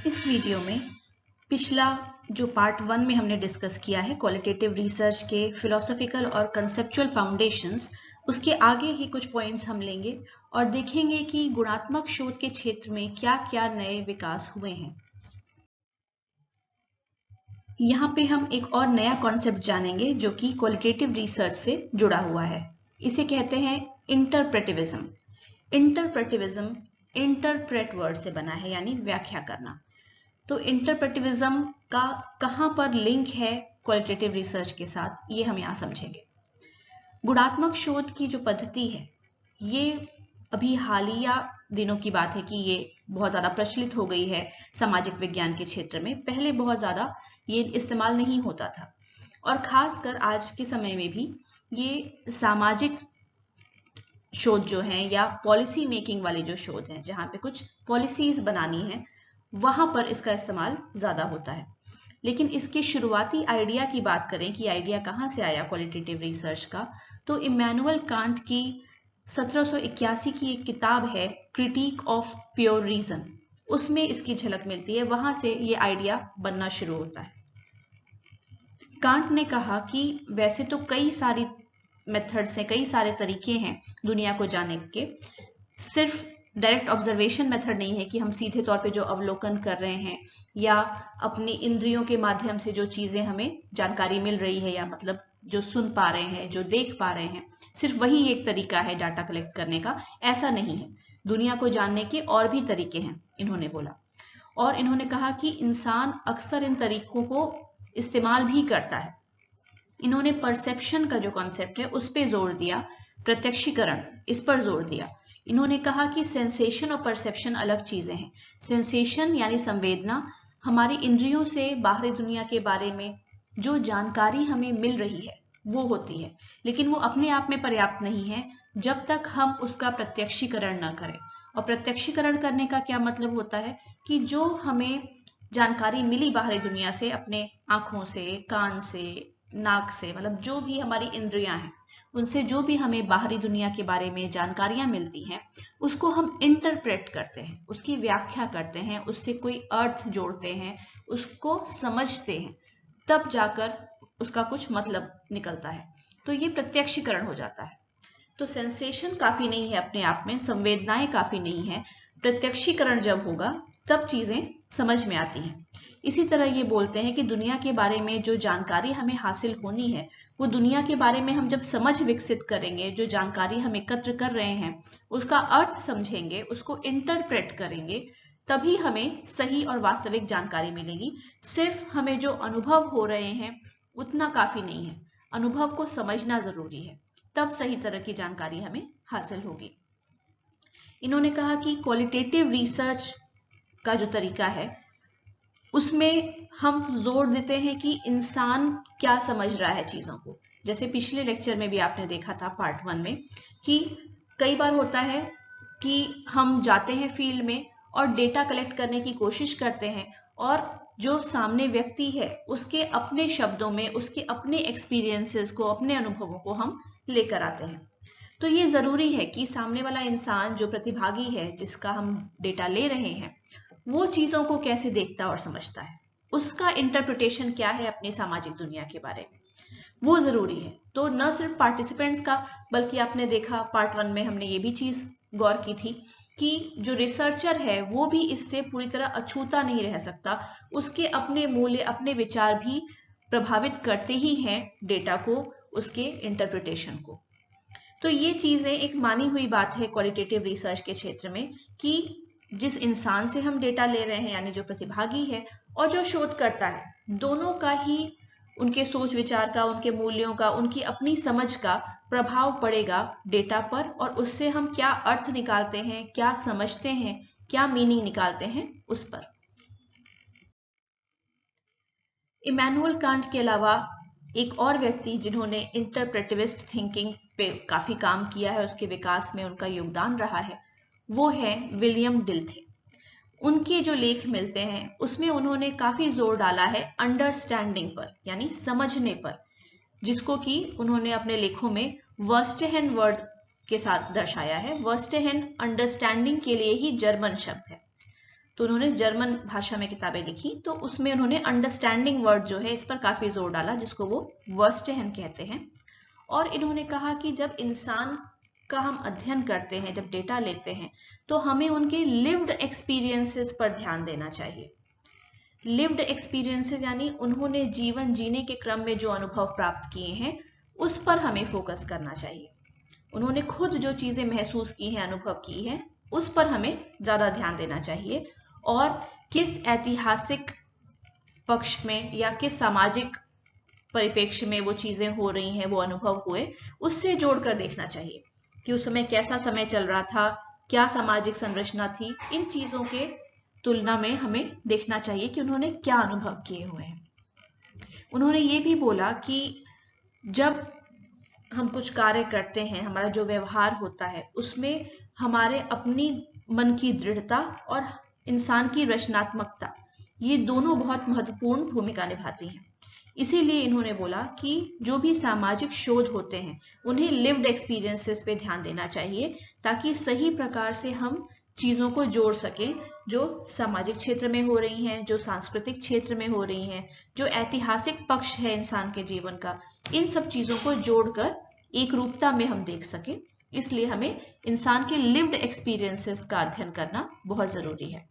इस वीडियो में पिछला जो पार्ट 1 में हमने डिस्कस किया है क्वालिटेटिव रिसर्च के फिलोसॉफिकल और कंसेप्चुअल फाउंडेशंस, उसके आगे ही कुछ पॉइंट्स हम लेंगे और देखेंगे कि गुणात्मक शोध के क्षेत्र में क्या क्या नए विकास हुए हैं। यहाँ पे हम एक और नया कॉन्सेप्ट जानेंगे जो कि क्वालिटेटिव रिसर्च से जुड़ा हुआ है। इसे कहते हैं इंटरप्रेटिविज्म। इंटरप्रेटिविज्म इंटरप्रेट वर्ड से बना है, यानी व्याख्या करना। तो इंटरप्रेटिविज्म का कहां पर लिंक है क्वालिटेटिव रिसर्च के साथ, ये हम यहां समझेंगे। गुणात्मक शोध की जो पद्धति है, ये अभी हालिया दिनों की बात है कि ये बहुत ज्यादा प्रचलित हो गई है सामाजिक विज्ञान के क्षेत्र में। पहले बहुत ज्यादा ये इस्तेमाल नहीं होता था, और खासकर आज के समय में भी ये सामाजिक शोध जो हैं या पॉलिसी मेकिंग वाले जो शोध हैं, जहां पे कुछ पॉलिसीज बनानी है, वहां पर इसका इस्तेमाल ज्यादा होता है। लेकिन इसके शुरुआती आइडिया की बात करें कि आइडिया कहां से आया क्वालिटेटिव रिसर्च का, तो इमैनुअल कांट की 1781 की एक किताब है क्रिटिक ऑफ प्योर रीजन, उसमें इसकी झलक मिलती है। वहां से ये आइडिया बनना शुरू होता है। कांट ने कहा कि वैसे तो कई सारी मेथड्स हैं, कई सारे तरीके हैं दुनिया को जानने के, सिर्फ डायरेक्ट ऑब्जर्वेशन मेथड नहीं है कि हम सीधे तौर पे जो अवलोकन कर रहे हैं या अपनी इंद्रियों के माध्यम से जो चीजें हमें जानकारी मिल रही है, या मतलब जो सुन पा रहे हैं, जो देख पा रहे हैं, सिर्फ वही एक तरीका है डाटा कलेक्ट करने का। ऐसा नहीं है, दुनिया को जानने के और भी तरीके हैं, इन्होंने बोला। और इन्होंने कहा कि इंसान अक्सर इन तरीकों को इस्तेमाल भी करता है। इन्होंने परसेप्शन का जो कॉन्सेप्ट है उस पर जोर दिया, प्रत्यक्षीकरण, इस पर जोर दिया। इन्होंने कहा कि सेंसेशन और परसेप्शन अलग चीजें हैं। सेंसेशन यानी संवेदना, हमारी इंद्रियों से बाहरी दुनिया के बारे में जो जानकारी हमें मिल रही है वो होती है, लेकिन वो अपने आप में पर्याप्त नहीं है जब तक हम उसका प्रत्यक्षीकरण न करें। और प्रत्यक्षीकरण करने का क्या मतलब होता है कि जो हमें जानकारी मिली बाहरी दुनिया से, अपने आंखों से, कान से, नाक से, मतलब जो भी हमारी इंद्रियां हैं, उनसे जो भी हमें बाहरी दुनिया के बारे में जानकारियां मिलती हैं, उसको हम इंटरप्रेट करते हैं, उसकी व्याख्या करते हैं, उससे कोई अर्थ जोड़ते हैं, उसको समझते हैं, तब जाकर उसका कुछ मतलब निकलता है। तो ये प्रत्यक्षीकरण हो जाता है। तो सेंसेशन काफी नहीं है अपने आप में, संवेदनाएं काफी नहीं है, प्रत्यक्षीकरण जब होगा तब चीजें समझ में आती हैं। इसी तरह ये बोलते हैं कि दुनिया के बारे में जो जानकारी हमें हासिल होनी है, वो दुनिया के बारे में हम जब समझ विकसित करेंगे, जो जानकारी हम एकत्र कर रहे हैं उसका अर्थ समझेंगे, उसको इंटरप्रेट करेंगे, तभी हमें सही और वास्तविक जानकारी मिलेगी। सिर्फ हमें जो अनुभव हो रहे हैं उतना काफी नहीं है, अनुभव को समझना जरूरी है, तब सही तरह की जानकारी हमें हासिल होगी। इन्होंने कहा कि क्वालिटेटिव रिसर्च का जो तरीका है उसमें हम जोर देते हैं कि इंसान क्या समझ रहा है चीजों को। जैसे पिछले लेक्चर में भी आपने देखा था पार्ट 1 में कि कई बार होता है कि हम जाते हैं फील्ड में और डेटा कलेक्ट करने की कोशिश करते हैं, और जो सामने व्यक्ति है उसके अपने शब्दों में, उसके अपने एक्सपीरियंसेस को, अपने अनुभवों को हम लेकर आते हैं। तो ये जरूरी है कि सामने वाला इंसान, जो प्रतिभागी है जिसका हम डेटा ले रहे हैं, वो चीजों को कैसे देखता और समझता है, उसका इंटरप्रिटेशन क्या है अपनी सामाजिक दुनिया के बारे में, वो जरूरी है। तो न सिर्फ पार्टिसिपेंट्स का, बल्कि आपने देखा पार्ट 1 में हमने ये भी चीज गौर की थी कि जो रिसर्चर है वो भी इससे पूरी तरह अछूता नहीं रह सकता। उसके अपने मूल्य, अपने विचार भी प्रभावित करते ही हैं डेटा को, उसके इंटरप्रिटेशन को। तो ये चीजें एक मानी हुई बात है क्वालिटेटिव रिसर्च के क्षेत्र में कि जिस इंसान से हम डेटा ले रहे हैं, यानी जो प्रतिभागी है, और जो शोध करता है, दोनों का ही, उनके सोच विचार का, उनके मूल्यों का, उनकी अपनी समझ का प्रभाव पड़ेगा डेटा पर, और उससे हम क्या अर्थ निकालते हैं, क्या समझते हैं, क्या मीनिंग निकालते हैं उस पर। इमैनुअल कांट के अलावा एक और व्यक्ति जिन्होंने इंटरप्रेटिविस्ट थिंकिंग पे काफी काम किया है, उसके विकास में उनका योगदान रहा है, वो है विलियम डिल्थे। उनके जो लेख मिलते हैं उसमें उन्होंने काफी जोर डाला है अंडरस्टैंडिंग पर, यानी समझने पर, जिसको कि उन्होंने अपने लेखों में वर्स्टेहेन वर्ड के साथ दर्शाया है। वर्स्टेहेन अंडरस्टैंडिंग के लिए ही जर्मन शब्द है। तो उन्होंने जर्मन भाषा में किताबें लिखी, तो उसमें उन्होंने अंडरस्टैंडिंग वर्ड जो है इस पर काफी जोर डाला, जिसको वो वर्स्टेहन कहते हैं। और इन्होंने कहा कि जब इंसान का हम अध्ययन करते हैं, जब डेटा लेते हैं, तो हमें उनके लिव्ड एक्सपीरियंसेस पर ध्यान देना चाहिए। लिव्ड एक्सपीरियंसेस यानी उन्होंने जीवन जीने के क्रम में जो अनुभव प्राप्त किए हैं उस पर हमें फोकस करना चाहिए। उन्होंने खुद जो चीजें महसूस की हैं, अनुभव की हैं, उस पर हमें ज्यादा ध्यान देना चाहिए। और किस ऐतिहासिक पक्ष में या किस सामाजिक परिप्रेक्ष्य में वो चीजें हो रही हैं, वो अनुभव हुए, उससे जोड़कर देखना चाहिए कि उस समय कैसा समय चल रहा था, क्या सामाजिक संरचना थी। इन चीजों के तुलना में हमें देखना चाहिए कि उन्होंने क्या अनुभव किए हुए हैं। उन्होंने ये भी बोला कि जब हम कुछ कार्य करते हैं, हमारा जो व्यवहार होता है, उसमें हमारे अपनी मन की दृढ़ता और इंसान की रचनात्मकता, ये दोनों बहुत महत्वपूर्ण भूमिका निभाती हैं। इसीलिए इन्होंने बोला कि जो भी सामाजिक शोध होते हैं उन्हें लिव्ड एक्सपीरियंसेस पे ध्यान देना चाहिए, ताकि सही प्रकार से हम चीजों को जोड़ सकें जो सामाजिक क्षेत्र में हो रही हैं, जो सांस्कृतिक क्षेत्र में हो रही हैं, जो ऐतिहासिक पक्ष है इंसान के जीवन का, इन सब चीजों को जोड़कर एक रूपता में हम देख सकें। इसलिए हमें इंसान के लिव्ड एक्सपीरियंसेस का अध्ययन करना बहुत जरूरी है।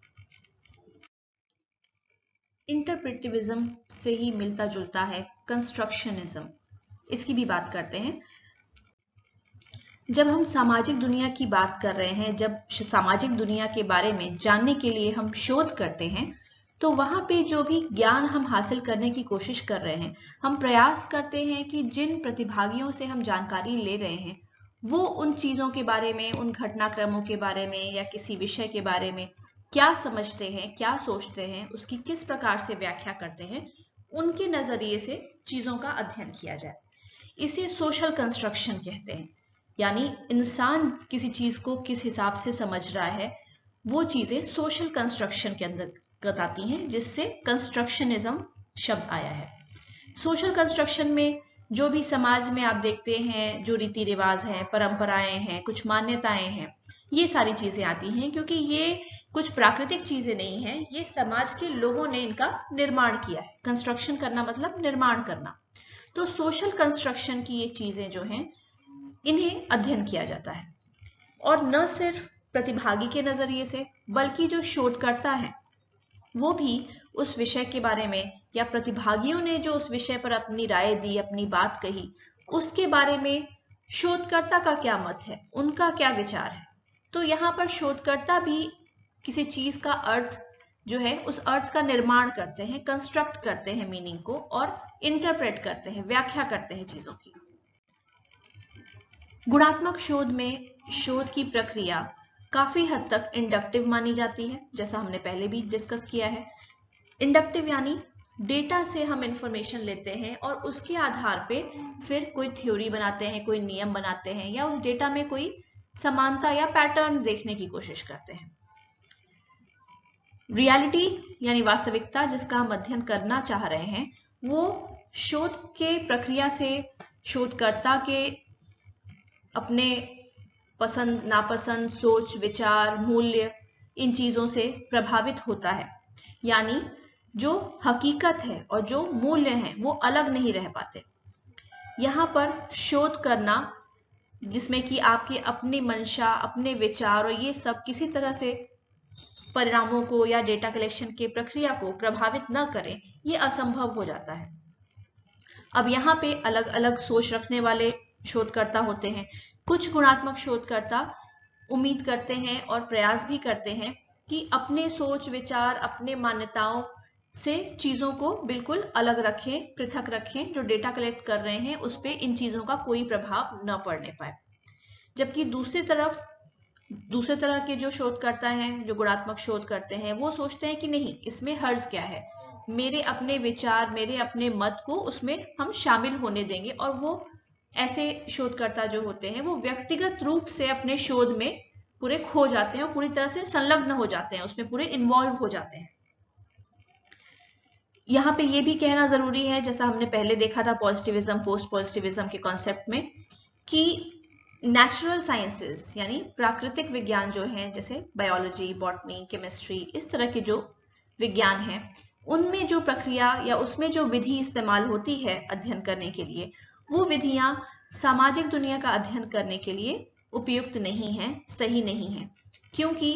इंटरप्रेटिविज्म से ही मिलता जुलता है कंस्ट्रक्शनिज्म, इसकी भी बात करते हैं। जब हम सामाजिक दुनिया की बात कर रहे हैं, जब सामाजिक दुनिया के बारे में जानने के लिए हम शोध करते हैं, तो वहां पे जो भी ज्ञान हम हासिल करने की कोशिश कर रहे हैं, हम प्रयास करते हैं कि जिन प्रतिभागियों से हम जानकारी ले रहे हैं वो उन चीजों के बारे में, उन घटनाक्रमों के बारे में या किसी विषय के बारे में क्या समझते हैं, क्या सोचते हैं, उसकी किस प्रकार से व्याख्या करते हैं, उनके नजरिए से चीजों का अध्ययन किया जाए। इसे सोशल कंस्ट्रक्शन कहते हैं। यानी इंसान किसी चीज को किस हिसाब से समझ रहा है, वो चीजें सोशल कंस्ट्रक्शन के अंदर आती हैं, जिससे कंस्ट्रक्शनिज्म शब्द आया है। सोशल कंस्ट्रक्शन में जो भी समाज में आप देखते हैं, जो रीति रिवाज हैं, परंपराएं हैं, कुछ मान्यताएं हैं, ये सारी चीजें आती हैं, क्योंकि ये कुछ प्राकृतिक चीजें नहीं हैं, ये समाज के लोगों ने इनका निर्माण किया है। कंस्ट्रक्शन करना मतलब निर्माण करना। तो सोशल कंस्ट्रक्शन की ये चीजें जो हैं, इन्हें अध्ययन किया जाता है। और न सिर्फ प्रतिभागी के नजरिए से, बल्कि जो शोधकर्ता है वो भी उस विषय के बारे में, या प्रतिभागियों ने जो उस विषय पर अपनी राय दी, अपनी बात कही, उसके बारे में शोधकर्ता का क्या मत है, उनका क्या विचार है। तो यहाँ पर शोधकर्ता भी किसी चीज का अर्थ जो है, उस अर्थ का निर्माण करते हैं, कंस्ट्रक्ट करते हैं मीनिंग को, और इंटरप्रेट करते हैं, व्याख्या करते हैं चीजों की। गुणात्मक शोध में शोध की प्रक्रिया काफी हद तक इंडक्टिव मानी जाती है, जैसा हमने पहले भी डिस्कस किया है। इंडक्टिव यानी डेटा से हम इंफॉर्मेशन लेते हैं और उसके आधार पे फिर कोई थ्योरी बनाते हैं, कोई नियम बनाते हैं, या उस डेटा में कोई समानता या पैटर्न देखने की कोशिश करते हैं। रियलिटी यानी वास्तविकता, जिसका हम अध्ययन करना चाह रहे हैं, वो शोध के प्रक्रिया से शोधकर्ता के अपने पसंद नापसंद, सोच विचार, मूल्य, इन चीजों से प्रभावित होता है। यानी जो हकीकत है और जो मूल्य हैं वो अलग नहीं रह पाते। यहाँ पर शोध करना जिसमें कि आपकी अपनी मंशा, अपने विचार और ये सब किसी तरह से परिणामों को या डेटा कलेक्शन के प्रक्रिया को प्रभावित न करें, ये असंभव हो जाता है। अब यहाँ पे अलग अलग सोच रखने वाले शोधकर्ता होते हैं। कुछ गुणात्मक शोधकर्ता उम्मीद करते हैं और प्रयास भी करते हैं कि अपने सोच विचार, अपने मान्यताओं से चीजों को बिल्कुल अलग रखें, पृथक रखें। जो डेटा कलेक्ट कर रहे हैं उस पे इन चीजों का कोई प्रभाव न पड़ने पाए। जबकि दूसरे तरह के जो शोधकर्ता हैं, जो गुणात्मक शोध करते हैं, वो सोचते हैं कि नहीं, इसमें हर्ज क्या है, मेरे अपने विचार, मेरे अपने मत को उसमें हम शामिल होने देंगे। और वो ऐसे शोधकर्ता जो होते हैं वो व्यक्तिगत रूप से अपने शोध में पूरे खो जाते हैं और पूरी तरह से संलग्न हो जाते हैं, उसमें पूरे इन्वॉल्व हो जाते हैं। यहाँ पे ये भी कहना जरूरी है, जैसा हमने पहले देखा था पॉजिटिविज्म, पोस्ट पॉजिटिविज्म के कॉन्सेप्ट में, कि नेचुरल साइंसेस यानी प्राकृतिक विज्ञान जो हैं, जैसे बायोलॉजी, बॉटनी, केमिस्ट्री, इस तरह के जो विज्ञान हैं, उनमें जो प्रक्रिया या उसमें जो विधि इस्तेमाल होती है अध्ययन करने के लिए, वो विधियां सामाजिक दुनिया का अध्ययन करने के लिए उपयुक्त नहीं है, सही नहीं है। क्योंकि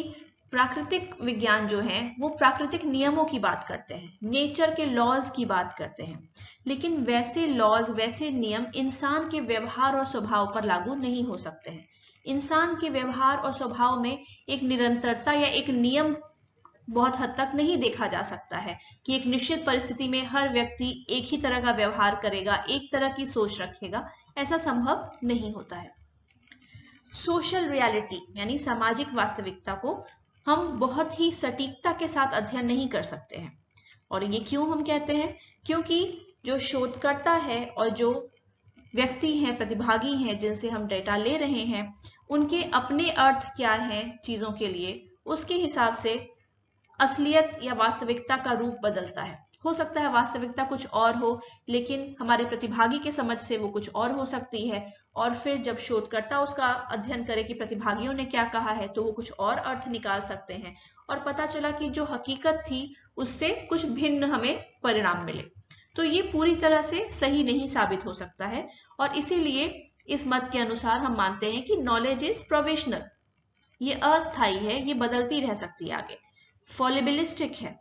प्राकृतिक विज्ञान जो है वो प्राकृतिक नियमों की बात करते हैं, नेचर के लॉज की बात करते हैं, लेकिन वैसे लॉज, वैसे नियम इंसान के व्यवहार और स्वभाव पर लागू नहीं हो सकते हैं। इंसान के व्यवहार और स्वभाव में एक निरंतरता या एक नियम बहुत हद तक नहीं देखा जा सकता है कि एक निश्चित परिस्थिति में हर व्यक्ति एक ही तरह का व्यवहार करेगा, एक तरह की सोच रखेगा, ऐसा संभव नहीं होता है। सोशल रियलिटी यानी सामाजिक वास्तविकता को हम बहुत ही सटीकता के साथ अध्ययन नहीं कर सकते हैं। और ये क्यों हम कहते हैं? क्योंकि जो शोधकर्ता है और जो व्यक्ति हैं, प्रतिभागी हैं, जिनसे हम डेटा ले रहे हैं, उनके अपने अर्थ क्या हैं चीजों के लिए, उसके हिसाब से असलियत या वास्तविकता का रूप बदलता है। हो सकता है वास्तविकता कुछ और हो, लेकिन हमारे प्रतिभागी के समझ से वो कुछ और हो सकती है। और फिर जब शोधकर्ता उसका अध्ययन करे कि प्रतिभागियों ने क्या कहा है, तो वो कुछ और अर्थ निकाल सकते हैं और पता चला कि जो हकीकत थी उससे कुछ भिन्न हमें परिणाम मिले। तो ये पूरी तरह से सही नहीं साबित हो सकता है और इसीलिए इस मत के अनुसार हम मानते हैं कि नॉलेज इज प्रोविजनल, ये अस्थायी है, ये बदलती रह सकती है आगे। फॉलिबिलिस्टिक है,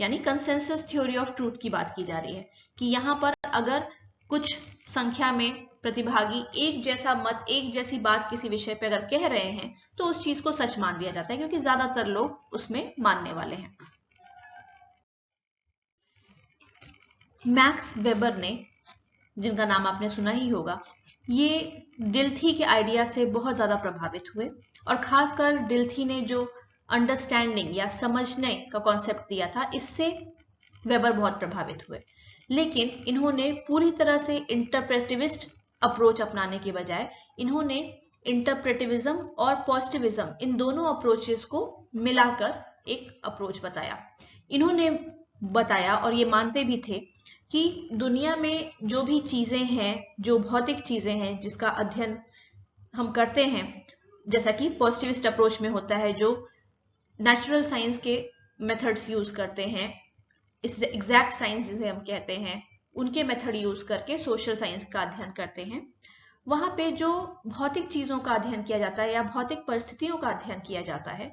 यानी कंसेंसस थ्योरी ऑफ ट्रूथ की बात की जा रही है कि यहाँ पर अगर कुछ संख्या में प्रतिभागी एक जैसा मत, एक जैसी बात किसी विषय पे अगर कह रहे हैं तो उस चीज को सच मान लिया जाता है, क्योंकि ज्यादातर लोग उसमें मानने वाले हैं। मैक्स वेबर ने, जिनका नाम आपने सुना ही होगा, ये डिल्थी के आइडिया से बहुत ज्यादा प्रभावित हुए और खासकर डिल्थी ने जो अंडरस्टैंडिंग या समझने का कॉन्सेप्ट दिया था, इससे वेबर बहुत प्रभावित हुए। लेकिन इन्होंने पूरी तरह से इंटरप्रेटिविस्ट अप्रोच अपनाने के बजाय इन्होंने इंटरप्रेटिविज्म और पॉजिटिविज्म, इन दोनों अप्रोचेस को मिलाकर एक अप्रोच बताया। इन्होंने बताया और ये मानते भी थे कि दुनिया में जो भी चीजें हैं, जो भौतिक चीजें हैं जिसका अध्ययन हम करते हैं, जैसा कि पॉजिटिविस्ट अप्रोच में होता है, जो नेचुरल साइंस के मेथड्स यूज करते हैं, इस एग्जैक्ट साइंस जिसे हम कहते हैं, उनके मेथड यूज करके सोशल साइंस का अध्ययन करते हैं। वहां पे जो भौतिक चीजों का अध्ययन किया जाता है या भौतिक परिस्थितियों का अध्ययन किया जाता है,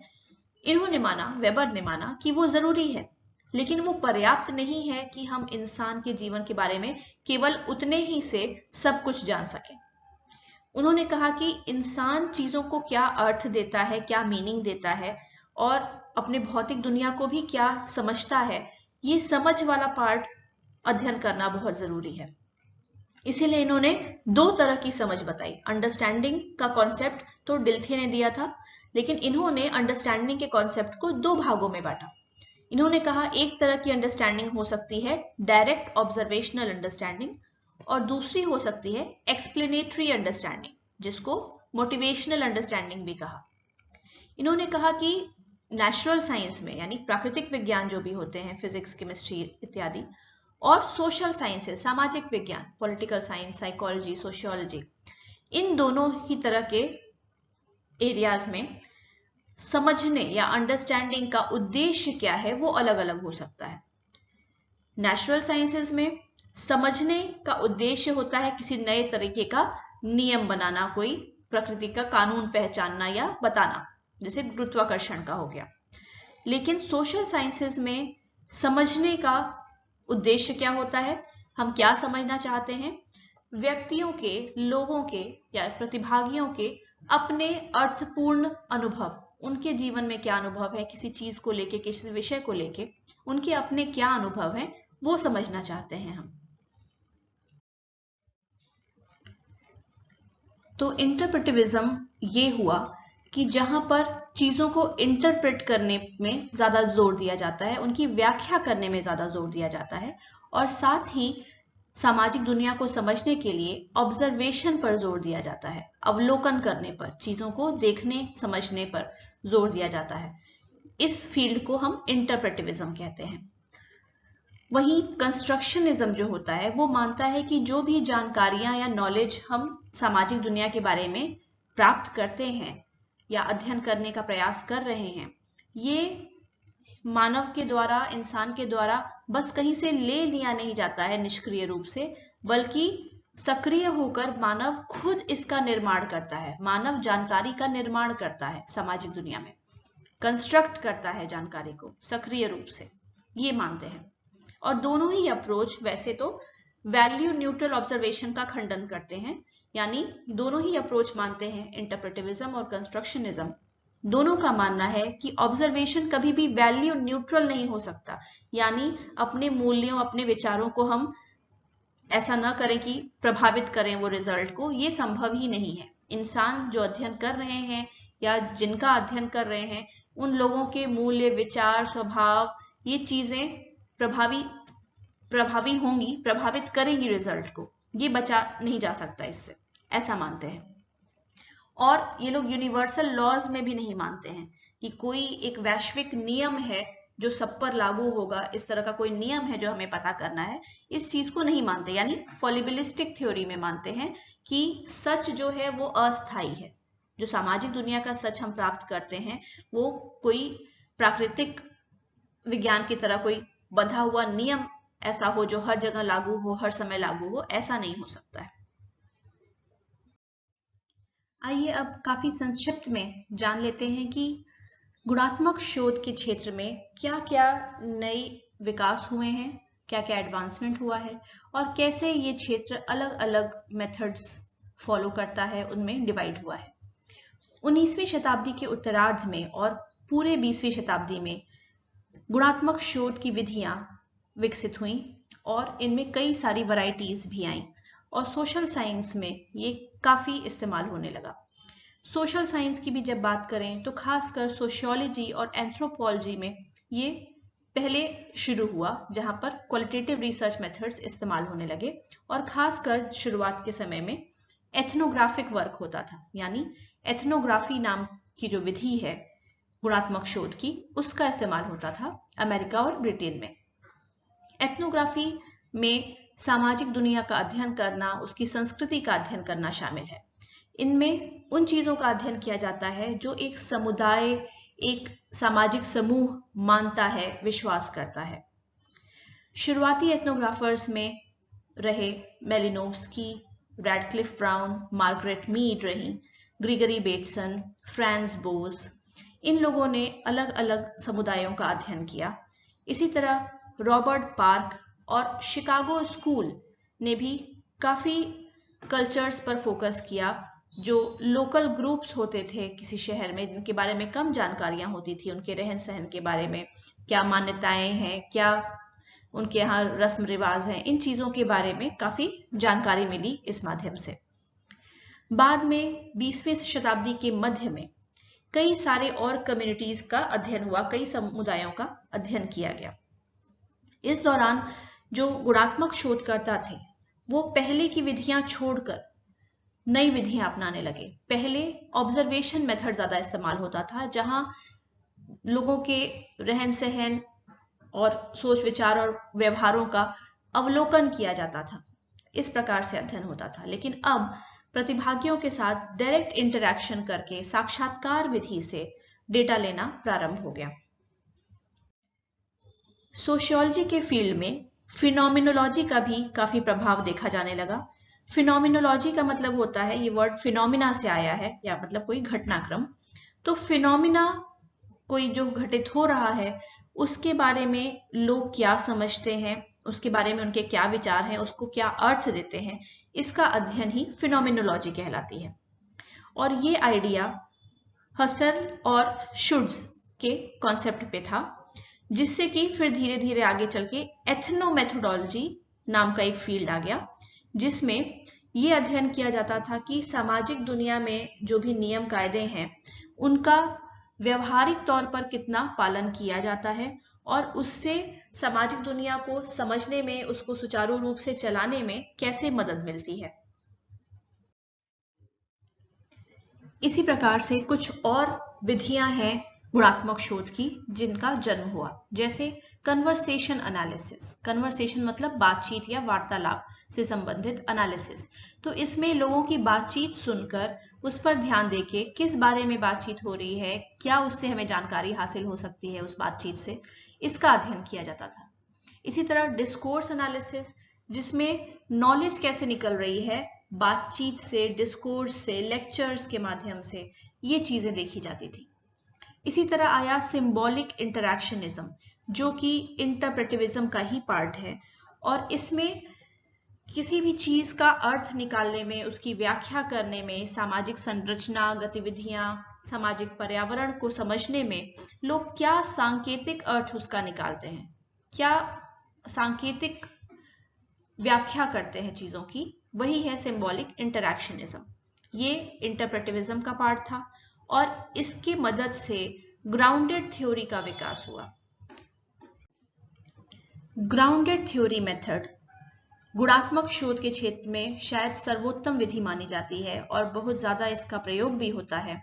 इन्होंने माना, वेबर ने माना कि वो जरूरी है, लेकिन वो पर्याप्त नहीं है कि हम इंसान के जीवन के बारे में केवल उतने ही से सब कुछ जान सकें। उन्होंने कहा कि इंसान चीजों को क्या अर्थ देता है, क्या मीनिंग देता है और अपने भौतिक दुनिया को भी क्या समझता है, ये समझ वाला पार्ट अध्ययन करना बहुत जरूरी है। इसीलिए इन्होंने दो तरह की समझ बताई। अंडरस्टैंडिंग का कॉन्सेप्ट तो डिल्थी ने दिया था, लेकिन इन्होंने अंडरस्टैंडिंग के कॉन्सेप्ट को दो भागों में बांटा। इन्होंने कहा एक तरह की अंडरस्टैंडिंग हो सकती है डायरेक्ट ऑब्जर्वेशनल अंडरस्टैंडिंग और दूसरी हो सकती है एक्सप्लेनेटरी अंडरस्टैंडिंग, जिसको मोटिवेशनल अंडरस्टैंडिंग भी कहा। इन्होंने कहा कि नेचुरल साइंस में, यानी प्राकृतिक विज्ञान जो भी होते हैं, फिजिक्स, केमिस्ट्री इत्यादि, और सोशल साइंसेस, सामाजिक विज्ञान, पॉलिटिकल साइंस, साइकोलॉजी, सोशियोलॉजी, इन दोनों ही तरह के एरियाज में समझने या अंडरस्टैंडिंग का उद्देश्य क्या है वो अलग अलग हो सकता है। नेचुरल साइंसेस में समझने का उद्देश्य होता है किसी नए तरीके का नियम बनाना, कोई प्रकृति का कानून पहचानना या बताना, जैसे गुरुत्वाकर्षण का हो गया। लेकिन सोशल साइंसेस में समझने का उद्देश्य क्या होता है, हम क्या समझना चाहते हैं, व्यक्तियों के, लोगों के या प्रतिभागियों के अपने अर्थपूर्ण अनुभव, उनके जीवन में क्या अनुभव है किसी चीज को लेके, किसी विषय को लेके, उनके अपने क्या अनुभव हैं वो समझना चाहते हैं हम। तो इंटरप्रेटिविज्म ये हुआ कि जहां पर चीजों को इंटरप्रेट करने में ज्यादा जोर दिया जाता है, उनकी व्याख्या करने में ज्यादा जोर दिया जाता है, और साथ ही सामाजिक दुनिया को समझने के लिए ऑब्जर्वेशन पर जोर दिया जाता है, अवलोकन करने पर, चीजों को देखने समझने पर जोर दिया जाता है। इस फील्ड को हम इंटरप्रेटिविज्म कहते हैं। वहीं कंस्ट्रक्शनिज्म जो होता है वो मानता है कि जो भी जानकारियां या नॉलेज हम सामाजिक दुनिया के बारे में प्राप्त करते हैं या अध्ययन करने का प्रयास कर रहे हैं, ये मानव के द्वारा, इंसान के द्वारा बस कहीं से ले लिया नहीं जाता है निष्क्रिय रूप से, बल्कि सक्रिय होकर मानव खुद इसका निर्माण करता है। मानव जानकारी का निर्माण करता है, सामाजिक दुनिया में कंस्ट्रक्ट करता है जानकारी को सक्रिय रूप से, ये मानते हैं। और दोनों ही अप्रोच वैसे तो वैल्यू न्यूट्रल ऑब्जर्वेशन का खंडन करते हैं, यानी दोनों ही अप्रोच मानते हैं, इंटरप्रेटिविज्म और कंस्ट्रक्शनिज्म, दोनों का मानना है कि ऑब्जर्वेशन कभी भी वैल्यू न्यूट्रल नहीं हो सकता, यानी अपने मूल्यों, अपने विचारों को हम ऐसा न करें कि प्रभावित करें वो रिजल्ट को, ये संभव ही नहीं है। इंसान जो अध्ययन कर रहे हैं या जिनका अध्ययन कर रहे हैं, उन लोगों के मूल्य, विचार, स्वभाव, ये चीजें प्रभावी होंगी, प्रभावित करेंगी रिजल्ट को, ये बचा नहीं जा सकता इससे, ऐसा मानते हैं। और ये लोग यूनिवर्सल लॉज में भी नहीं मानते हैं कि कोई एक वैश्विक नियम है जो सब पर लागू होगा, इस तरह का कोई नियम है जो हमें पता करना है, इस चीज को नहीं मानते। यानी फॉलिबिलिस्टिक थ्योरी में मानते हैं कि सच जो है वो अस्थायी है। जो सामाजिक दुनिया का सच हम प्राप्त करते हैं वो कोई प्राकृतिक विज्ञान की तरह कोई बंधा हुआ नियम ऐसा हो जो हर जगह लागू हो, हर समय लागू हो, ऐसा नहीं हो सकता है। आइए अब काफी संक्षिप्त में जान लेते हैं कि गुणात्मक शोध के क्षेत्र में क्या क्या नए विकास हुए हैं, क्या क्या एडवांसमेंट हुआ है और कैसे ये क्षेत्र अलग अलग मेथड्स फॉलो करता है, उनमें डिवाइड हुआ है। 19वीं शताब्दी के उत्तरार्ध में और पूरे 20वीं शताब्दी में गुणात्मक शोध की विधियां विकसित हुई और इनमें कई सारी वैरायटीज भी आई और सोशल साइंस में ये काफी इस्तेमाल होने लगा। सोशल साइंस की भी जब बात करें तो खासकर सोशियोलॉजी और एंथ्रोपोलॉजी में ये पहले शुरू हुआ, जहां पर क्वालिटेटिव रिसर्च मेथड्स इस्तेमाल होने लगे और खासकर शुरुआत के समय में एथनोग्राफिक वर्क होता था, यानी एथनोग्राफी नाम की जो विधि है गुणात्मक शोध की, उसका इस्तेमाल होता था अमेरिका और ब्रिटेन में। एथनोग्राफी में सामाजिक दुनिया का अध्ययन करना, उसकी संस्कृति का अध्ययन करना शामिल है। इनमें उन चीजों का अध्ययन किया जाता है जो एक समुदाय, एक सामाजिक समूह मानता है, विश्वास करता है। शुरुआती एथनोग्राफर्स में रहे मेलिनोव्स्की, रैडक्लिफ ब्राउन, मार्गरेट मीड रही, ग्रिगरी बेटसन, फ्रांस बोस। इन लोगों ने अलग अलग समुदायों का अध्ययन किया। इसी तरह रॉबर्ट पार्क और शिकागो स्कूल ने भी काफी कल्चर्स पर फोकस किया, जो लोकल ग्रुप्स होते थे किसी शहर में, जिनके बारे में कम जानकारियां होती थी, उनके रहन सहन के बारे में, क्या मान्यताएं हैं, क्या उनके यहाँ रस्म रिवाज हैं, इन चीजों के बारे में काफी जानकारी मिली इस माध्यम से। बाद में 20वीं शताब्दी के मध्य में कई सारे और कम्युनिटीज का अध्ययन हुआ, कई समुदायों का अध्ययन किया गया। इस दौरान जो गुणात्मक शोधकर्ता थे वो पहले की विधियां छोड़कर नई विधियां अपनाने लगे। पहले ऑब्जर्वेशन मेथड ज्यादा इस्तेमाल होता था, जहां लोगों के रहन सहन और सोच विचार और व्यवहारों का अवलोकन किया जाता था, इस प्रकार से अध्ययन होता था। लेकिन अब प्रतिभागियों के साथ डायरेक्ट इंटरैक्शन करके साक्षात्कार विधि से डेटा लेना प्रारंभ हो गया। सोशियोलॉजी के फील्ड में फिनोमिनोलॉजी का भी काफी प्रभाव देखा जाने लगा। फिनोमिनोलॉजी का मतलब होता है, ये वर्ड फिनोमिना से आया है, या मतलब कोई घटनाक्रम। तो फिनोमिना कोई जो घटित हो रहा है उसके बारे में लोग क्या समझते हैं, उसके बारे में उनके क्या विचार हैं, उसको क्या अर्थ देते हैं, इसका अध्ययन ही फिनोमिनोलॉजी कहलाती है। और ये आइडिया हसल और शुड्स के कॉन्सेप्ट पे था, जिससे कि फिर धीरे धीरे आगे चल के एथनोमेथोडोलॉजी नाम का एक फील्ड आ गया, जिसमें ये अध्ययन किया जाता था कि सामाजिक दुनिया में जो भी नियम कायदे हैं उनका व्यवहारिक तौर पर कितना पालन किया जाता है और उससे सामाजिक दुनिया को समझने में, उसको सुचारू रूप से चलाने में कैसे मदद मिलती है। इसी प्रकार से कुछ और विधियां हैं गुणात्मक शोध की जिनका जन्म हुआ, जैसे कन्वर्सेशन एनालिसिस। कन्वर्सेशन मतलब बातचीत या वार्तालाप, से संबंधित एनालिसिस। तो इसमें लोगों की बातचीत सुनकर उस पर ध्यान देके किस बारे में बातचीत हो रही है, क्या उससे हमें जानकारी हासिल हो सकती है उस बातचीत से, इसका अध्ययन किया जाता था। इसी तरह डिस्कोर्स एनालिसिस, जिसमें नॉलेज कैसे निकल रही है बातचीत से, डिस्कोर्स से, लेक्चर्स के माध्यम से, ये चीजें देखी जाती थी। इसी तरह आया सिंबॉलिक इंटरैक्शनिज्म, जो कि इंटरप्रेटिविज्म का ही पार्ट है, और इसमें किसी भी चीज का अर्थ निकालने में, उसकी व्याख्या करने में, सामाजिक संरचना, गतिविधियां, सामाजिक पर्यावरण को समझने में लोग क्या सांकेतिक अर्थ उसका निकालते हैं, क्या सांकेतिक व्याख्या करते हैं चीजों की, वही है सिंबॉलिक इंटरैक्शनिज्म। ये इंटरप्रेटिविज्म का पार्ट था और इसकी मदद से ग्राउंडेड थ्योरी का विकास हुआ। ग्राउंडेड थ्योरी मेथड गुणात्मक शोध के क्षेत्र में शायद सर्वोत्तम विधि मानी जाती है और बहुत ज्यादा इसका प्रयोग भी होता है।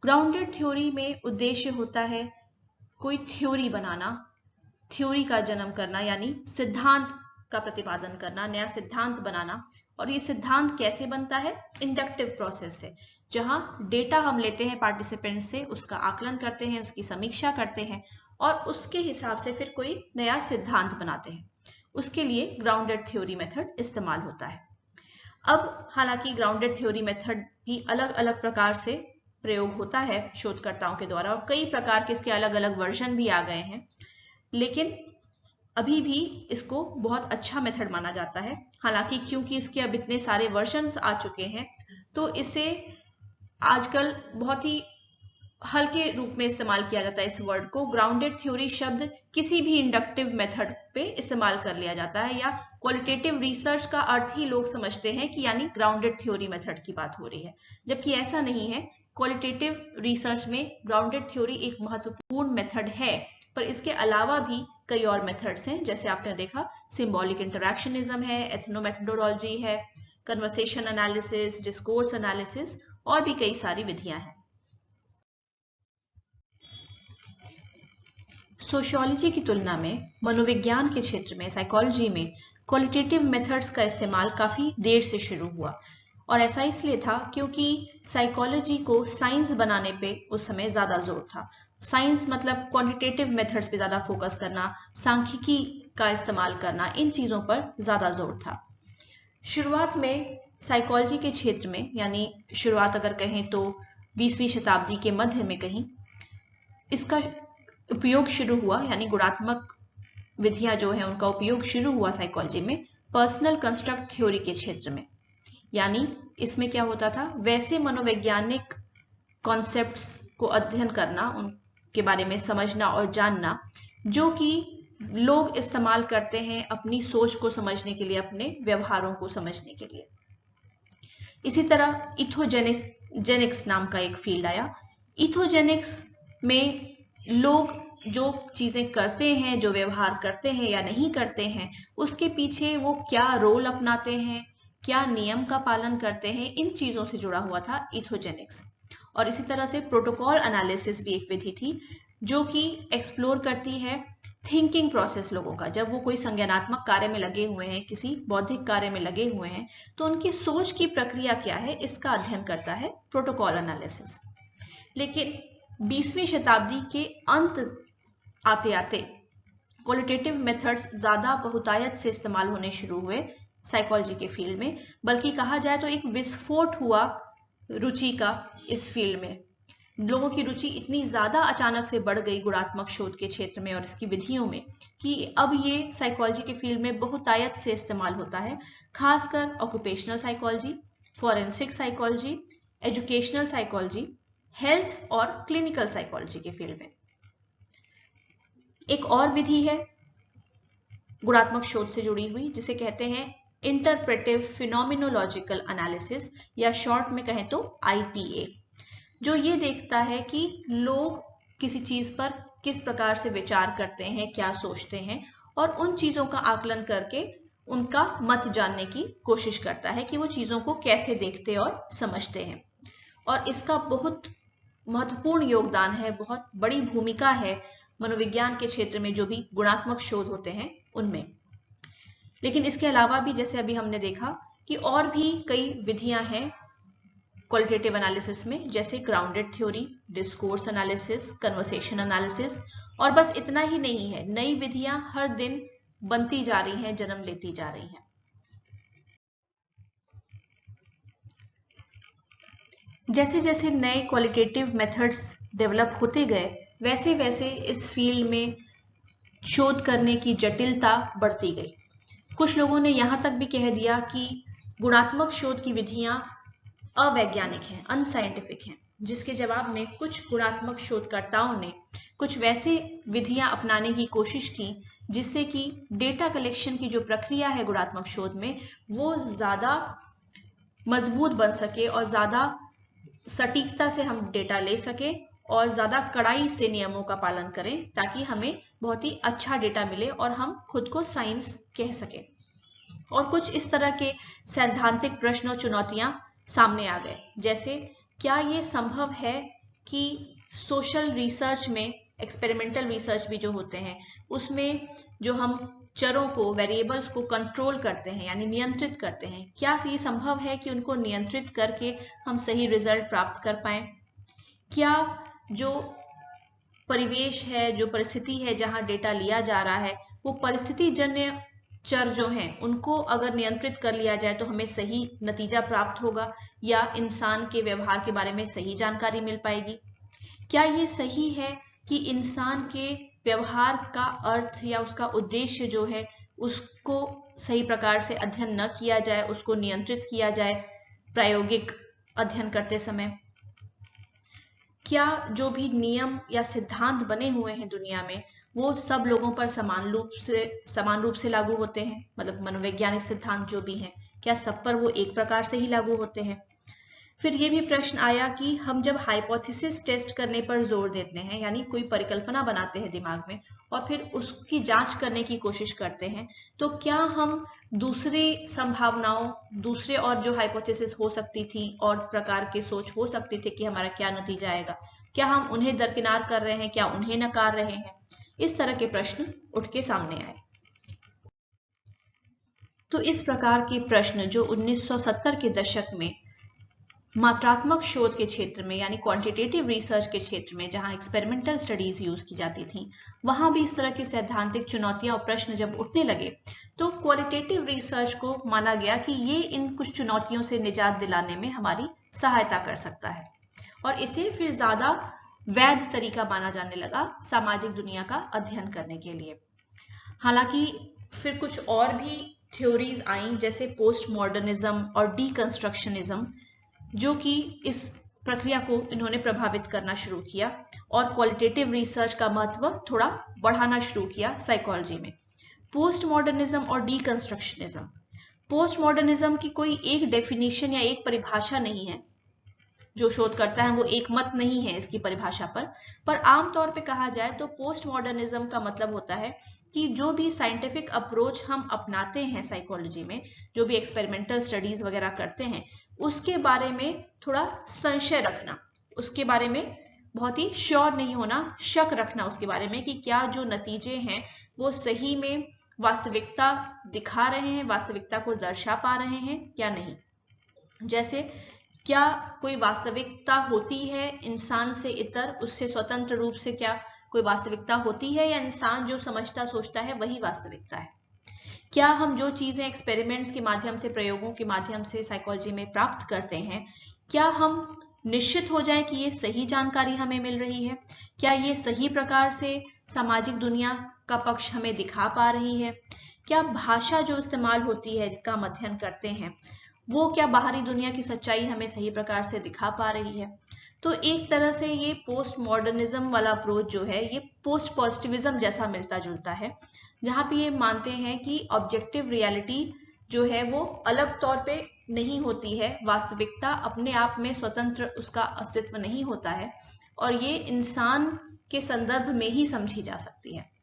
ग्राउंडेड थ्योरी में उद्देश्य होता है कोई थ्योरी बनाना, थ्योरी का जन्म करना, यानी सिद्धांत का प्रतिपादन करना, नया सिद्धांत बनाना। और ये सिद्धांत कैसे बनता है? इंडक्टिव प्रोसेस से, जहां डेटा हम लेते हैं पार्टिसिपेंट से, उसका आकलन करते हैं, उसकी समीक्षा करते हैं और उसके हिसाब से फिर कोई नया सिद्धांत बनाते हैं। उसके लिए ग्राउंडेड थ्योरी मेथड इस्तेमाल होता है। अब हालांकि ग्राउंडेड थ्योरी मेथड भी अलग अलग प्रकार से प्रयोग होता है शोधकर्ताओं के द्वारा और कई प्रकार के इसके अलग अलग वर्जन भी आ गए हैं, लेकिन अभी भी इसको बहुत अच्छा मेथड माना जाता है। हालांकि क्योंकि इसके अब इतने सारे वर्जन्स आ चुके हैं तो इसे आजकल बहुत ही हल्के रूप में इस्तेमाल किया जाता है। इस वर्ड को, ग्राउंडेड थ्योरी शब्द किसी भी इंडक्टिव मेथड पे इस्तेमाल कर लिया जाता है, या क्वालिटेटिव रिसर्च का अर्थ ही लोग समझते हैं कि यानी ग्राउंडेड थ्योरी मेथड की बात हो रही है, जबकि ऐसा नहीं है। क्वालिटेटिव रिसर्च में ग्राउंडेड थ्योरी एक महत्वपूर्ण मेथड है, पर इसके अलावा भी कई और मेथड्स हैं, जैसे आपने देखा सिंबॉलिक इंटरैक्शनिज्म है, एथनोमेथोडोलॉजी है, कन्वर्सेशन एनालिसिस, डिस्कोर्स एनालिसिस और भी कई सारी विधियां हैं। सोशियोलॉजी की तुलना में मनोविज्ञान के क्षेत्र में, साइकोलॉजी में क्वालिटेटिव मेथड्स का इस्तेमाल काफी देर से शुरू हुआ, और ऐसा इसलिए था क्योंकि साइकोलॉजी को साइंस बनाने पे उस समय ज्यादा जोर था। साइंस मतलब क्वांटिटेटिव मेथड्स पे ज्यादा फोकस करना, सांख्यिकी का इस्तेमाल करना, इन चीजों पर ज्यादा जोर था। शुरुआत में साइकोलॉजी के क्षेत्र में, यानी शुरुआत अगर कहें तो 20वीं शताब्दी के मध्य में कहीं, इसका उपयोग शुरू हुआ, यानी गुणात्मक विधियां जो है उनका उपयोग शुरू हुआ साइकोलॉजी में पर्सनल कंस्ट्रक्ट थ्योरी के क्षेत्र में। यानी इसमें क्या होता था, वैसे मनोवैज्ञानिक कॉन्सेप्ट्स को अध्ययन करना, उनके बारे में समझना और जानना जो कि लोग इस्तेमाल करते हैं अपनी सोच को समझने के लिए, अपने व्यवहारों को समझने के लिए। इसी तरह इथोजेनिक्स नाम का एक फील्ड आया। इथोजेनिक्स में लोग जो चीजें करते हैं, जो व्यवहार करते हैं या नहीं करते हैं, उसके पीछे वो क्या रोल अपनाते हैं, क्या नियम का पालन करते हैं, इन चीजों से जुड़ा हुआ था इथोजेनिक्स। और इसी तरह से प्रोटोकॉल एनालिसिस भी एक विधि थी जो कि एक्सप्लोर करती है थिंकिंग प्रोसेस लोगों का। जब वो कोई संज्ञानात्मक कार्य में लगे हुए हैं, किसी बौद्धिक कार्य में लगे हुए हैं, तो उनकी सोच की प्रक्रिया क्या है, इसका अध्ययन करता है प्रोटोकॉल एनालिसिस। लेकिन 20वीं शताब्दी के अंत आते आते क्वालिटेटिव मेथड्स ज्यादा बहुतायत से इस्तेमाल होने शुरू हुए साइकोलॉजी के फील्ड में, बल्कि कहा जाए तो एक विस्फोट हुआ रुचि का इस फील्ड में। लोगों की रुचि इतनी ज्यादा अचानक से बढ़ गई गुणात्मक शोध के क्षेत्र में और इसकी विधियों में कि अब ये साइकोलॉजी के फील्ड में बहुतायत से इस्तेमाल होता है, खासकर occupational psychology, forensic psychology, educational psychology, health और क्लिनिकल साइकोलॉजी के फील्ड में। एक और विधि है गुणात्मक शोध से जुड़ी हुई जिसे कहते हैं इंटरप्रेटिव फिनोमिनोलॉजिकल एनालिसिस, या शॉर्ट में कहें तो IPA, जो ये देखता है कि लोग किसी चीज पर किस प्रकार से विचार करते हैं, क्या सोचते हैं, और उन चीजों का आकलन करके उनका मत जानने की कोशिश करता है कि वो चीजों को कैसे देखते और समझते हैं। और इसका बहुत महत्वपूर्ण योगदान है, बहुत बड़ी भूमिका है मनोविज्ञान के क्षेत्र में जो भी गुणात्मक शोध होते हैं उनमें। लेकिन इसके अलावा भी जैसे अभी हमने देखा कि और भी कई विधियां हैं क्वालिटेटिव एनालिसिस में, जैसे grounded theory, discourse analysis, conversation analysis. और बस इतना ही नहीं है, नई विधियां हर दिन बनती जा रही हैं, जन्म लेती जा रही हैं। जैसे जैसे नए क्वालिटेटिव मेथड्स डेवलप होते गए, वैसे वैसे इस फील्ड में शोध करने की जटिलता बढ़ती गई। कुछ लोगों ने यहां तक भी कह दिया कि गुणात्मक शोध की विधियां अवैज्ञानिक हैं, अनसाइंटिफिक हैं, जिसके जवाब में कुछ गुणात्मक शोधकर्ताओं ने कुछ वैसे विधियां अपनाने की कोशिश की जिससे कि डेटा कलेक्शन की जो प्रक्रिया है गुणात्मक शोध में, वो ज्यादा मजबूत बन सके और ज्यादा सटीकता से हम डेटा ले सके और ज्यादा कड़ाई से नियमों का पालन करें, ताकि हमें बहुत ही अच्छा डेटा मिले और हम खुद को साइंस कह सकें। और कुछ इस तरह के सैद्धांतिक प्रश्न और चुनौतियां सामने आ गए, जैसे क्या ये संभव है कि सोशल रिसर्च में, एक्सपेरिमेंटल रिसर्च भी जो होते हैं, उसमें जो हम चरों को, वेरिएबल्स को कंट्रोल करते हैं यानी नियंत्रित करते हैं, क्या ये संभव है कि उनको नियंत्रित करके हम सही रिजल्ट प्राप्त कर पाए? क्या जो परिवेश है, जो परिस्थिति है जहां डेटा लिया जा रहा है, वो परिस्थिति जन्य चर जो हैं उनको अगर नियंत्रित कर लिया जाए तो हमें सही नतीजा प्राप्त होगा, या इंसान के व्यवहार के बारे में सही जानकारी मिल पाएगी? क्या ये सही है कि इंसान के व्यवहार का अर्थ या उसका उद्देश्य जो है उसको सही प्रकार से अध्ययन न किया जाए, उसको नियंत्रित किया जाए प्रायोगिक अध्ययन करते समय? क्या जो भी नियम या सिद्धांत बने हुए हैं दुनिया में, वो सब लोगों पर समान रूप से लागू होते हैं? मतलब मनोवैज्ञानिक सिद्धांत जो भी हैं, क्या सब पर वो एक प्रकार से ही लागू होते हैं? फिर ये भी प्रश्न आया कि हम जब हाइपोथेसिस टेस्ट करने पर जोर देते हैं, यानी कोई परिकल्पना बनाते हैं दिमाग में और फिर उसकी जांच करने की कोशिश करते हैं, तो क्या हम दूसरी संभावनाओं, दूसरे और जो हाइपोथेसिस हो सकती थी और प्रकार के सोच हो सकती थी कि हमारा क्या नतीजा आएगा, क्या हम उन्हें दरकिनार कर रहे हैं, क्या उन्हें नकार रहे हैं? इस तरह के प्रश्न उठ के सामने आए। तो इस प्रकार के प्रश्न जो 1970 के दशक में मात्रात्मक शोध के क्षेत्र में यानी क्वांटिटेटिव रिसर्च के क्षेत्र में, जहां एक्सपेरिमेंटल स्टडीज यूज की जाती थी, वहां भी इस तरह की सैद्धांतिक चुनौतियां और प्रश्न जब उठने लगे, तो क्वालिटेटिव रिसर्च को माना गया कि ये इन कुछ चुनौतियों से निजात दिलाने में हमारी सहायता कर सकता है, और इसे फिर ज्यादा वैध तरीका माना जाने लगा सामाजिक दुनिया का अध्ययन करने के लिए। हालांकि फिर कुछ और भी थ्योरीज आई, जैसे पोस्ट मॉडर्निज्म और डीकंस्ट्रक्शनिज्म, जो कि इस प्रक्रिया को इन्होंने प्रभावित करना शुरू किया और क्वालिटेटिव रिसर्च का महत्व थोड़ा बढ़ाना शुरू किया साइकोलॉजी में। पोस्ट मॉडर्निज्म और डीकंस्ट्रक्शनिज्म, पोस्ट मॉडर्निज्म की कोई एक डेफिनेशन या एक परिभाषा नहीं है, जो शोध करता है वो एक मत नहीं है इसकी परिभाषा पर आमतौर पे कहा जाए तो पोस्ट मॉडर्निज्म का मतलब होता है कि जो भी साइंटिफिक अप्रोच हम अपनाते हैं साइकोलॉजी में, जो भी एक्सपेरिमेंटल स्टडीज वगैरह करते हैं, उसके बारे में थोड़ा संशय रखना, उसके बारे में बहुत ही श्योर नहीं होना, शक रखना उसके बारे में कि क्या जो नतीजे हैं वो सही में वास्तविकता दिखा रहे हैं, वास्तविकता को दर्शा पा रहे हैं या नहीं। जैसे क्या कोई वास्तविकता होती है इंसान से इतर, उससे स्वतंत्र रूप से क्या कोई वास्तविकता होती है, या इंसान जो समझता सोचता है वही वास्तविकता है? क्या हम जो चीजें एक्सपेरिमेंट्स के माध्यम से, प्रयोगों के माध्यम से साइकोलॉजी में प्राप्त करते हैं, क्या हम निश्चित हो जाए कि ये सही जानकारी हमें मिल रही है? क्या ये सही प्रकार से सामाजिक दुनिया का पक्ष हमें दिखा पा रही है? क्या भाषा जो इस्तेमाल होती है, जिसका हम अध्ययन करते हैं, वो क्या बाहरी दुनिया की सच्चाई हमें सही प्रकार से दिखा पा रही है? तो एक तरह से ये पोस्ट मॉडर्निज्म वाला अप्रोच जो है, ये पोस्ट पॉजिटिविज्म जैसा मिलता जुलता है, जहां पे ये मानते हैं कि ऑब्जेक्टिव रियलिटी जो है वो अलग तौर पे नहीं होती है, वास्तविकता अपने आप में स्वतंत्र उसका अस्तित्व नहीं होता है, और ये इंसान के संदर्भ में ही समझी जा सकती है।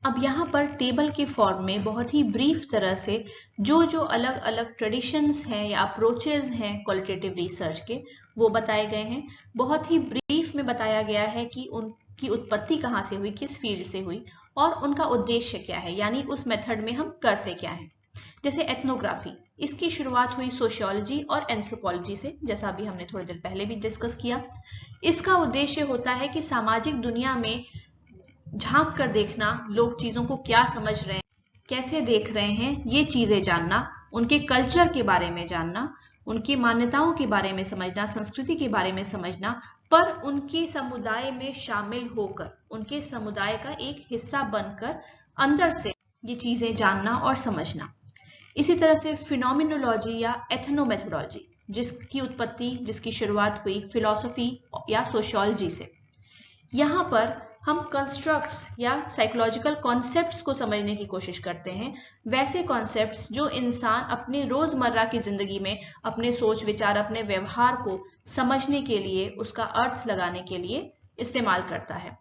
अब यहाँ पर टेबल के फॉर्म में बहुत ही ब्रीफ तरह से जो जो अलग अलग ट्रेडिशंस हैं या अप्रोचेज हैं क्वालिटेटिव रिसर्च के, वो बताए गए हैं। बहुत ही ब्रीफ में बताया गया है कि उन की उत्पत्ति कहाँ से हुई, किस फील्ड से हुई और उनका उद्देश्य क्या है, यानी उस मेथड में हम करते क्या हैं। जैसे एथनोग्राफी, इसकी शुरुआत हुई सोशियोलॉजी और एंथ्रोपोलॉजी से, जैसा अभी हमने थोड़ी देर पहले भी डिस्कस किया। इसका उद्देश्य होता है कि सामाजिक दुनिया में झांक कर देखना, लोग चीजों को क्या समझ रहे हैं, कैसे देख रहे हैं, ये चीजें जानना, उनके कल्चर के बारे में जानना, उनकी मान्यताओं के बारे में समझना, संस्कृति के बारे में समझना, पर उनके समुदाय में शामिल होकर, उनके समुदाय का एक हिस्सा बनकर अंदर से ये चीजें जानना और समझना। इसी तरह से फिनोमिनोलॉजी या एथनोमेथोडोलॉजी, जिसकी उत्पत्ति, जिसकी शुरुआत हुई फिलॉसफी या सोशियोलॉजी से। यहाँ पर हम कंस्ट्रक्ट्स या साइकोलॉजिकल कॉन्सेप्ट्स को समझने की कोशिश करते हैं, वैसे कॉन्सेप्ट्स जो इंसान अपने रोजमर्रा की जिंदगी में अपने सोच विचार, अपने व्यवहार को समझने के लिए, उसका अर्थ लगाने के लिए इस्तेमाल करता है।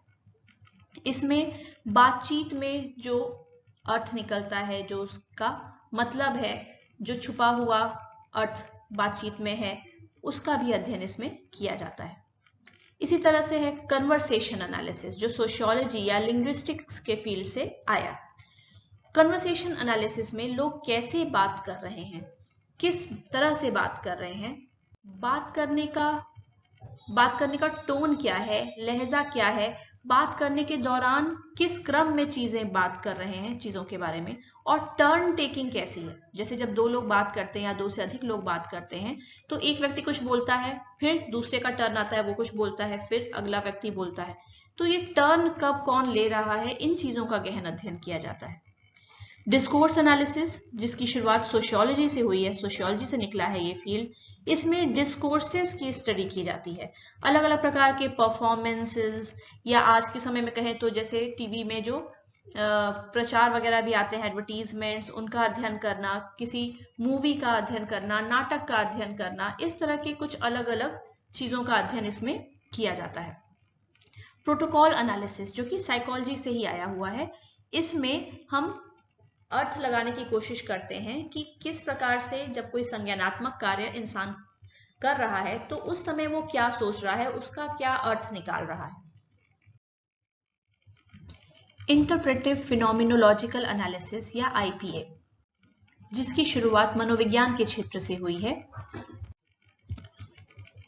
इसमें बातचीत में जो अर्थ निकलता है, जो उसका मतलब है, जो छुपा हुआ अर्थ बातचीत में है, उसका भी अध्ययन इसमें किया जाता है। इसी तरह से है कन्वर्सेशन एनालिसिस, जो सोशियोलॉजी या लिंग्विस्टिक्स के फील्ड से आया। कन्वर्सेशन एनालिसिस में लोग कैसे बात कर रहे हैं, किस तरह से बात कर रहे हैं, बात करने का टोन क्या है, लहजा क्या है, बात करने के दौरान किस क्रम में चीजें बात कर रहे हैं चीजों के बारे में, और टर्न टेकिंग कैसी है। जैसे जब दो लोग बात करते हैं या दो से अधिक लोग बात करते हैं, तो एक व्यक्ति कुछ बोलता है, फिर दूसरे का टर्न आता है, वो कुछ बोलता है, फिर अगला व्यक्ति बोलता है। तो ये टर्न कब कौन ले रहा है, इन चीजों का गहन अध्ययन किया जाता है। डिस्कोर्स एनालिसिस, जिसकी शुरुआत सोशियोलॉजी से हुई है, सोशियोलॉजी से निकला है ये फील्ड। इसमें डिस्कोर्सेस की स्टडी की जाती है, अलग अलग प्रकार के परफॉर्मेंसेस, या आज के समय में कहें तो जैसे टीवी में जो प्रचार वगैरह भी आते हैं, एडवर्टीजमेंट्स, उनका अध्ययन करना, किसी मूवी का अध्ययन करना, नाटक का अध्ययन करना, इस तरह के कुछ अलग अलग चीजों का अध्ययन इसमें किया जाता है। प्रोटोकॉल एनालिसिस, जो कि साइकोलॉजी से ही आया हुआ है, इसमें हम अर्थ लगाने की कोशिश करते हैं कि किस प्रकार से जब कोई संज्ञानात्मक कार्य इंसान कर रहा है तो उस समय वो क्या सोच रहा है, उसका क्या अर्थ निकाल रहा है। इंटरप्रेटिव फिनोमिनोलॉजिकल एनालिसिस या IPA, जिसकी शुरुआत मनोविज्ञान के क्षेत्र से हुई है।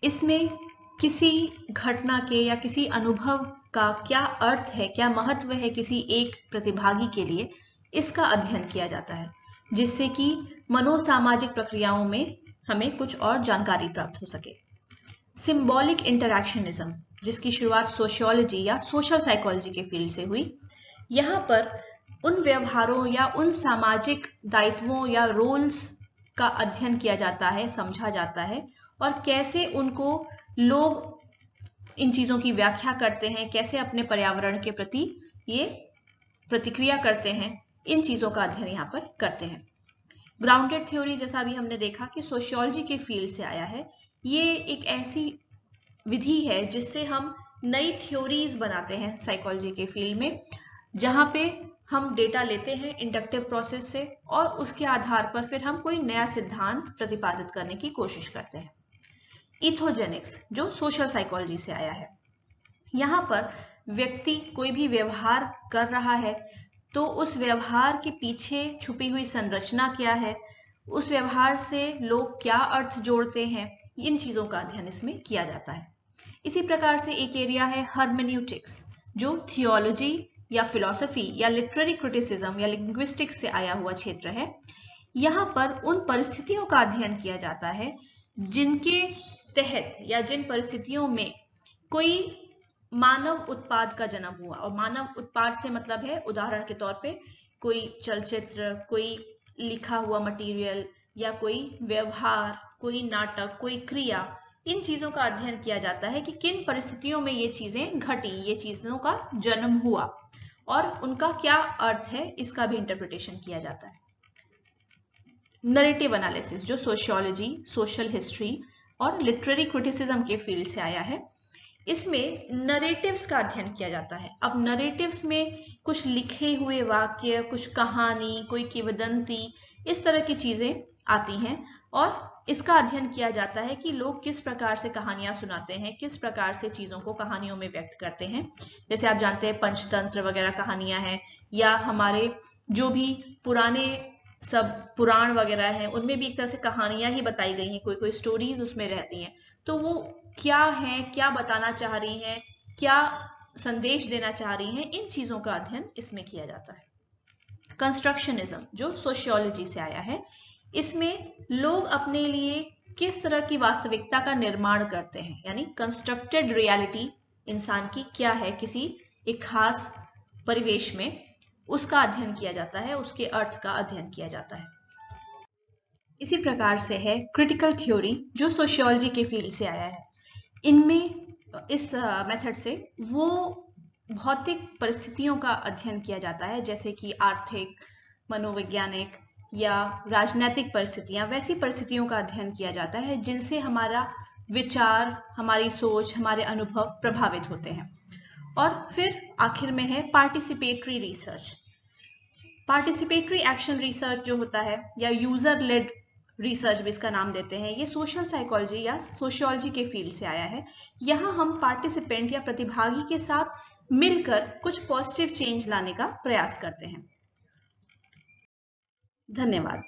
इसमें किसी घटना के या किसी अनुभव का क्या अर्थ है, क्या महत्व है किसी एक प्रतिभागी के लिए, इसका अध्ययन किया जाता है, जिससे कि मनोसामाजिक प्रक्रियाओं में हमें कुछ और जानकारी प्राप्त हो सके। सिंबॉलिक इंटरैक्शनिज्म, जिसकी शुरुआत सोशियोलॉजी या सोशल साइकोलॉजी के फील्ड से हुई। यहाँ पर उन व्यवहारों या उन सामाजिक दायित्वों या रोल्स का अध्ययन किया जाता है, समझा जाता है, और कैसे उनको लोग इन चीजों की व्याख्या करते हैं, कैसे अपने पर्यावरण के प्रति ये प्रतिक्रिया करते हैं, इन चीजों का अध्ययन यहाँ पर करते हैं। ग्राउंडेड थ्योरी, जैसा भी हमने देखा कि सोशियोलॉजी के फील्ड से आया है, ये एक ऐसी विधि है जिससे हम नई थ्योरीज बनाते हैं साइकोलॉजी के फील्ड में, जहां पे हम डेटा लेते हैं इंडक्टिव प्रोसेस से, और उसके आधार पर फिर हम कोई नया सिद्धांत प्रतिपादित करने की कोशिश करते हैं। इथोजेनिक्स, जो सोशल साइकोलॉजी से आया है, यहाँ पर व्यक्ति कोई भी व्यवहार कर रहा है तो उस व्यवहार के पीछे छुपी हुई संरचना क्या है, उस व्यवहार से लोग क्या अर्थ जोड़ते हैं, इन चीजों का अध्ययन इसमें किया जाता है। इसी प्रकार से एक एरिया है हर्मेन्यूटिक्स, जो थियोलॉजी या फिलॉसफी या लिटरेरी क्रिटिसिज्म या लिंग्विस्टिक्स से आया हुआ क्षेत्र है। यहाँ पर उन परिस्थितियों का अध्ययन किया जाता है जिनके तहत या जिन परिस्थितियों में कोई मानव उत्पाद का जन्म हुआ, और मानव उत्पाद से मतलब है उदाहरण के तौर पे कोई चलचित्र, कोई लिखा हुआ मटेरियल, या कोई व्यवहार, कोई नाटक, कोई क्रिया, इन चीजों का अध्ययन किया जाता है कि किन परिस्थितियों में ये चीजें घटी, ये चीजों का जन्म हुआ और उनका क्या अर्थ है, इसका भी इंटरप्रिटेशन किया जाता है। नरेटिव एनालिसिस, जो सोशियोलॉजी, सोशल हिस्ट्री और लिटरेरी क्रिटिसिज्म के फील्ड से आया है, इसमें नरेटिव्स का अध्ययन किया जाता है। अब नरेटिव्स में कुछ लिखे हुए वाक्य, कुछ कहानी, कोई किंवदंती, इस तरह की चीजें आती हैं, और इसका अध्ययन किया जाता है कि लोग किस प्रकार से कहानियां सुनाते हैं, किस प्रकार से चीजों को कहानियों में व्यक्त करते हैं। जैसे आप जानते हैं पंचतंत्र वगैरह कहानियां हैं, या हमारे जो भी पुराने सब पुराण वगैरह हैं उनमें भी एक तरह से कहानियां ही बताई गई हैं, कोई कोई स्टोरीज उसमें रहती हैं। तो वो क्या है, क्या बताना चाह रही हैं, क्या संदेश देना चाह रही हैं, इन चीजों का अध्ययन इसमें किया जाता है। कंस्ट्रक्शनिज्म जो सोशियोलॉजी से आया है, इसमें लोग अपने लिए किस तरह की वास्तविकता का निर्माण करते हैं, यानी कंस्ट्रक्टेड रियलिटी इंसान की क्या है किसी एक खास परिवेश में, उसका अध्ययन किया जाता है, उसके अर्थ का अध्ययन किया जाता है। इसी प्रकार से है क्रिटिकल थ्योरी जो सोशियोलॉजी के फील्ड से आया है। इनमें इस मेथड से वो भौतिक परिस्थितियों का अध्ययन किया जाता है, जैसे कि आर्थिक, मनोवैज्ञानिक या राजनीतिक परिस्थितियां, वैसी परिस्थितियों का अध्ययन किया जाता है जिनसे हमारा विचार, हमारी सोच, हमारे अनुभव प्रभावित होते हैं। और फिर आखिर में है participatory research. Participatory action research जो होता है, या यूजर लेड रिसर्च भी इसका नाम देते हैं, ये सोशल साइकोलॉजी या सोशियोलॉजी के फील्ड से आया है। यहाँ हम पार्टिसिपेंट या प्रतिभागी के साथ मिलकर कुछ पॉजिटिव चेंज लाने का प्रयास करते हैं। धन्यवाद।